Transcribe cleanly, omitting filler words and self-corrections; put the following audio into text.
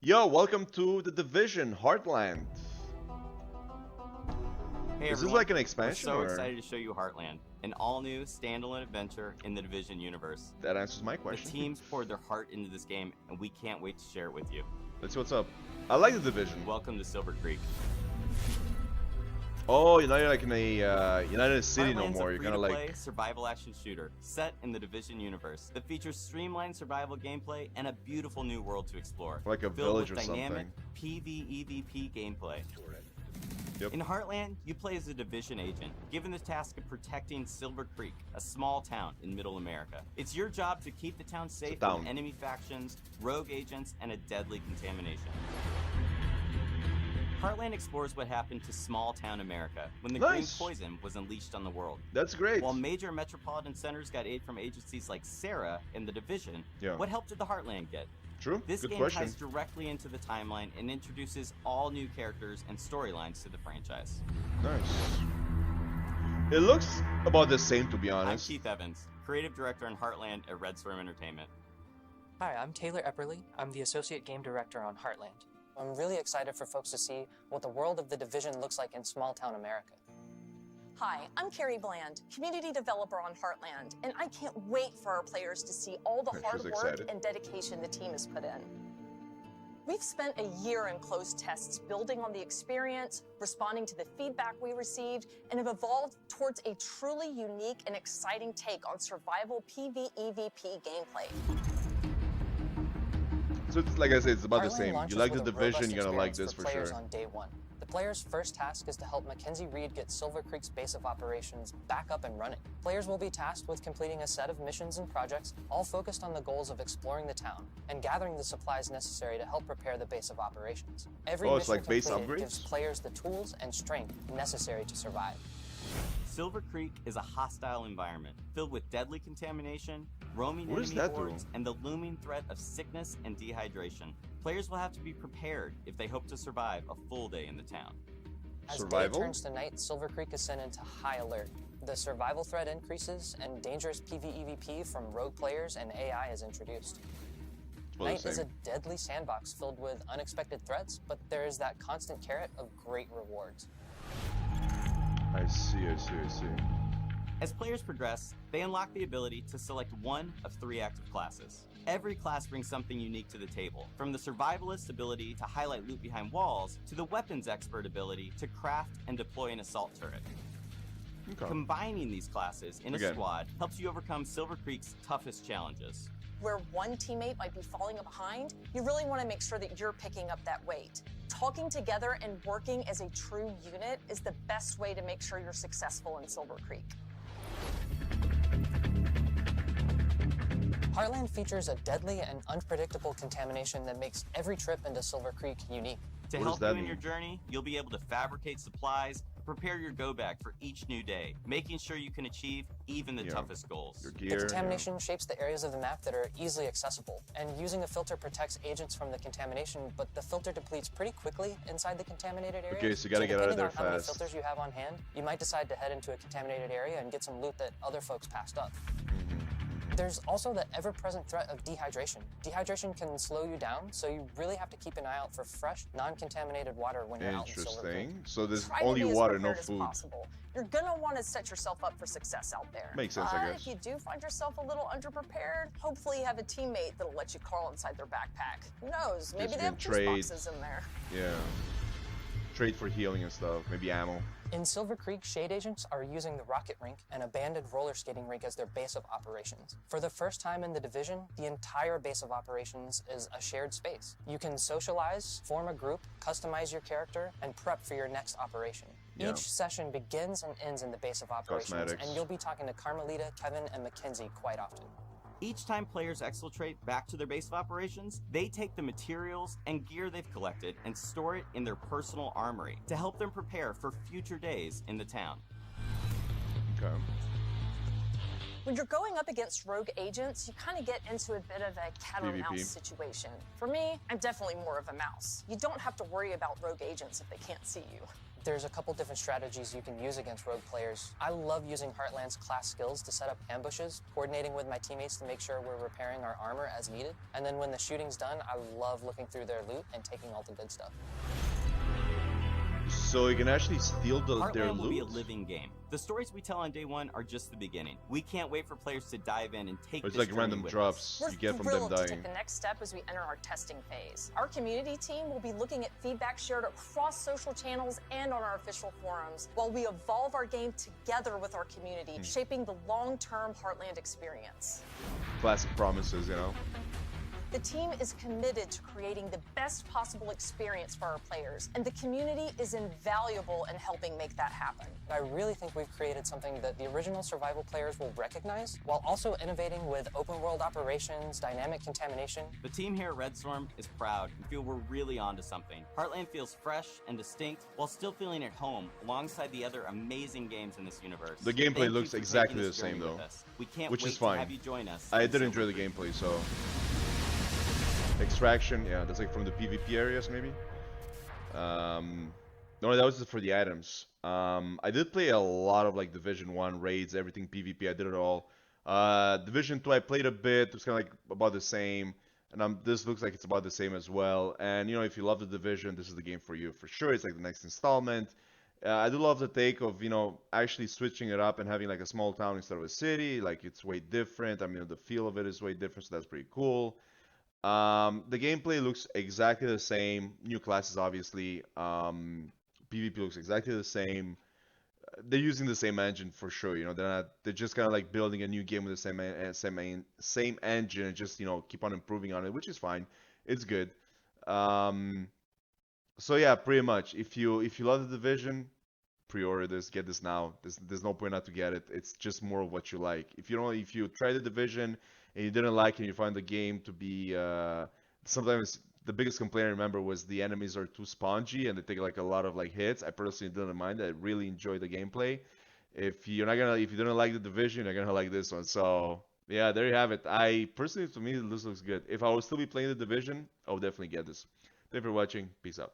Yo, welcome to the Division Heartland. Hey Is this everyone, like an we're expansion so or excited to show you Heartland, an all-new standalone adventure in the Division universe. that answers my The question? teams poured their heart into this game, and we can't wait to share it with you. Let's see what's up. I like the Division. Welcome to Silver Creek. Oh, you're not like in a you're not in a city no Heartland's more. a You're kind of free-to-play like survival action shooter set in the Division universe that features streamlined survival gameplay and a beautiful new world to explore. like a filled village with or dynamic something. PvEVP gameplay. Yep. In Heartland, you play as a Division agent, given the task of protecting Silver Creek, a small town in Middle America. It's your job to keep the town safe from enemy factions, rogue agents, and a deadly contamination. Heartland explores what happened to small-town America when the green poison was unleashed on the world. That's great. While major metropolitan centers got aid from agencies like Sarah and the Division, what help did the Heartland get? True. This Good game question. ties directly into the timeline and introduces all new characters and storylines to the franchise. Nice. It looks about the same, to be I'm honest. Keith Evans, creative director in Heartland at Red Storm Entertainment. Hi, I'm Taylor Epperly. I'm the associate game director on Heartland. I'm really excited for folks to see what the world of the Division looks like in small-town America. Hi, I'm Carrie Bland, community developer on Heartland, and I can't wait for our players to see all the hard work and dedication the team has put in. We've spent a year in closed tests building on the experience, responding to the feedback we received, and have evolved towards a truly unique and exciting take on survival PvEVP gameplay. So it's, like I said, it's about the Heartland same. You launches like with the a Division, robust you're gonna like experience this for players sure. on day one. The player's first task is to help Mackenzie Reed get Silver Creek's base of operations back up and running. Players will be tasked with completing a set of missions and projects, all focused on the goals of exploring the town and gathering the supplies necessary to help prepare the base of operations. Every Oh, it's mission like base completed upgrades? gives players the tools and strength necessary to survive. Silver Creek is a hostile environment filled with deadly contamination, roaming What does enemy that do? hordes, and the looming threat of sickness and dehydration. Players will have to be prepared if they hope to survive a full day in the town. As Survival? day turns to night, Silver Creek is sent into high alert. The survival threat increases, and dangerous PvEVP from rogue players and AI is introduced. Well, the Night is a same. deadly sandbox filled with unexpected threats, but there is that constant carrot of great rewards. I see. As players progress, they unlock the ability to select one of 3 active classes. Every class brings something unique to the table, from the survivalist ability to highlight loot behind walls, to the weapons expert ability to craft and deploy an assault turret. Okay. Combining these classes in a squad helps you overcome Silver Creek's toughest challenges. Where one teammate might be falling behind, you really want to make sure that you're picking up that weight. Talking together and working as a true unit is the best way to make sure you're successful in Silver Creek. Heartland features a deadly and unpredictable contamination that makes every trip into Silver Creek unique. To What help does you that in your mean? journey, you'll be able to fabricate supplies, prepare your go bag for each new day, making sure you can achieve even the toughest goals. Your The gear. contamination shapes the areas of the map that are easily accessible, and using a filter protects agents from the contamination, but the filter depletes pretty quickly inside the contaminated area. Okay, so you gotta get out of there depending on how many fast. filters you have on hand, you might decide to head into a contaminated area and get some loot that other folks passed up. There's also the ever-present threat of dehydration. Dehydration can slow you down, so you really have to keep an eye out for fresh, non-contaminated water when you're out in Silver Creek. Interesting. So there's Try to only be as water, no prepared as food. possible. You're gonna want to set yourself up for success out there. Makes sense, I guess. If you do find yourself a little underprepared, hopefully you have a teammate that'll let you crawl inside their backpack. Who knows? Maybe you they can have trade. juice boxes in there. Yeah. Trade for healing and stuff. Maybe ammo. In Silver Creek, shade agents are using the rocket rink, an abandoned roller skating rink, as their base of operations. For the first time in the Division, the entire base of operations is a shared space. You can socialize, form a group, customize your character, and prep for your next operation. Yeah. Each session begins and ends in the base of operations, Cosmetics. and you'll be talking to Carmelita, Kevin, and Mackenzie quite often. Each time players exfiltrate back to their base of operations, they take the materials and gear they've collected and store it in their personal armory to help them prepare for future days in the town. Okay. When you're going up against rogue agents, you kind of get into a bit of a cat and PvP. mouse situation. For me, I'm definitely more of a mouse. You don't have to worry about rogue agents if they can't see you. There's a couple different strategies you can use against rogue players. I love using Heartland's class skills to set up ambushes, coordinating with my teammates to make sure we're repairing our armor as needed. And then when the shooting's done, I love looking through their loot and taking all the good stuff. So you can actually steal their Heartland loot? will be a living game. The stories we tell on day one are just the beginning. We can't wait for players to dive in and take It's this like random journey with drops us. you get from them Thrilled to dying. take the next step as we enter our testing phase. Our community team will be looking at feedback shared across social channels and on our official forums, while we evolve our game together with our community, shaping the long-term Heartland experience. Classic promises, you know? The team is committed to creating the best possible experience for our players, and the community is invaluable in helping make that happen. I really think we've created something that the original survival players will recognize, while also innovating with open world operations, dynamic contamination. The team here at Red Storm is proud and feel we're really onto something. Heartland feels fresh and distinct while still feeling at home alongside the other amazing games in this universe. The gameplay Thank you looks for exactly taking the this same journey though, with us. We can't which wait is fine. to have you join us. I did enjoy the gameplay, so... Extraction, yeah, that's like from the PvP areas, maybe? No, that was just for the items. I did play a lot of like Division 1, raids, everything PvP, I did it all. Division 2 I played a bit, it was kind of like about the same. And this looks like it's about the same as well. And you know, if you love the Division, this is the game for you for sure. It's like the next installment. I do love the take of, you know, actually switching it up and having like a small town instead of a city. Like it's way different. I mean, the feel of it is way different, so that's pretty cool. The gameplay looks exactly the same. New classes, obviously. PvP looks exactly the same. They're using the same engine for sure. You know, they're just kind of like building a new game with the same engine and just, you know, keep on improving on it, which is fine. It's good. So yeah, pretty much. If you love the Division, pre-order this, get this now. There's no point not to get it. It's just more of what you like. If you try the Division and you didn't like it and you find the game to be sometimes the biggest complaint I remember was the enemies are too spongy and they take like a lot of like hits. I personally didn't mind. I really enjoyed the gameplay. If you didn't like the Division, you're gonna like this one. So yeah, there you have it. I personally, to me, this looks good. If I would still be playing the Division, I would definitely get this. Thank you for watching. Peace out.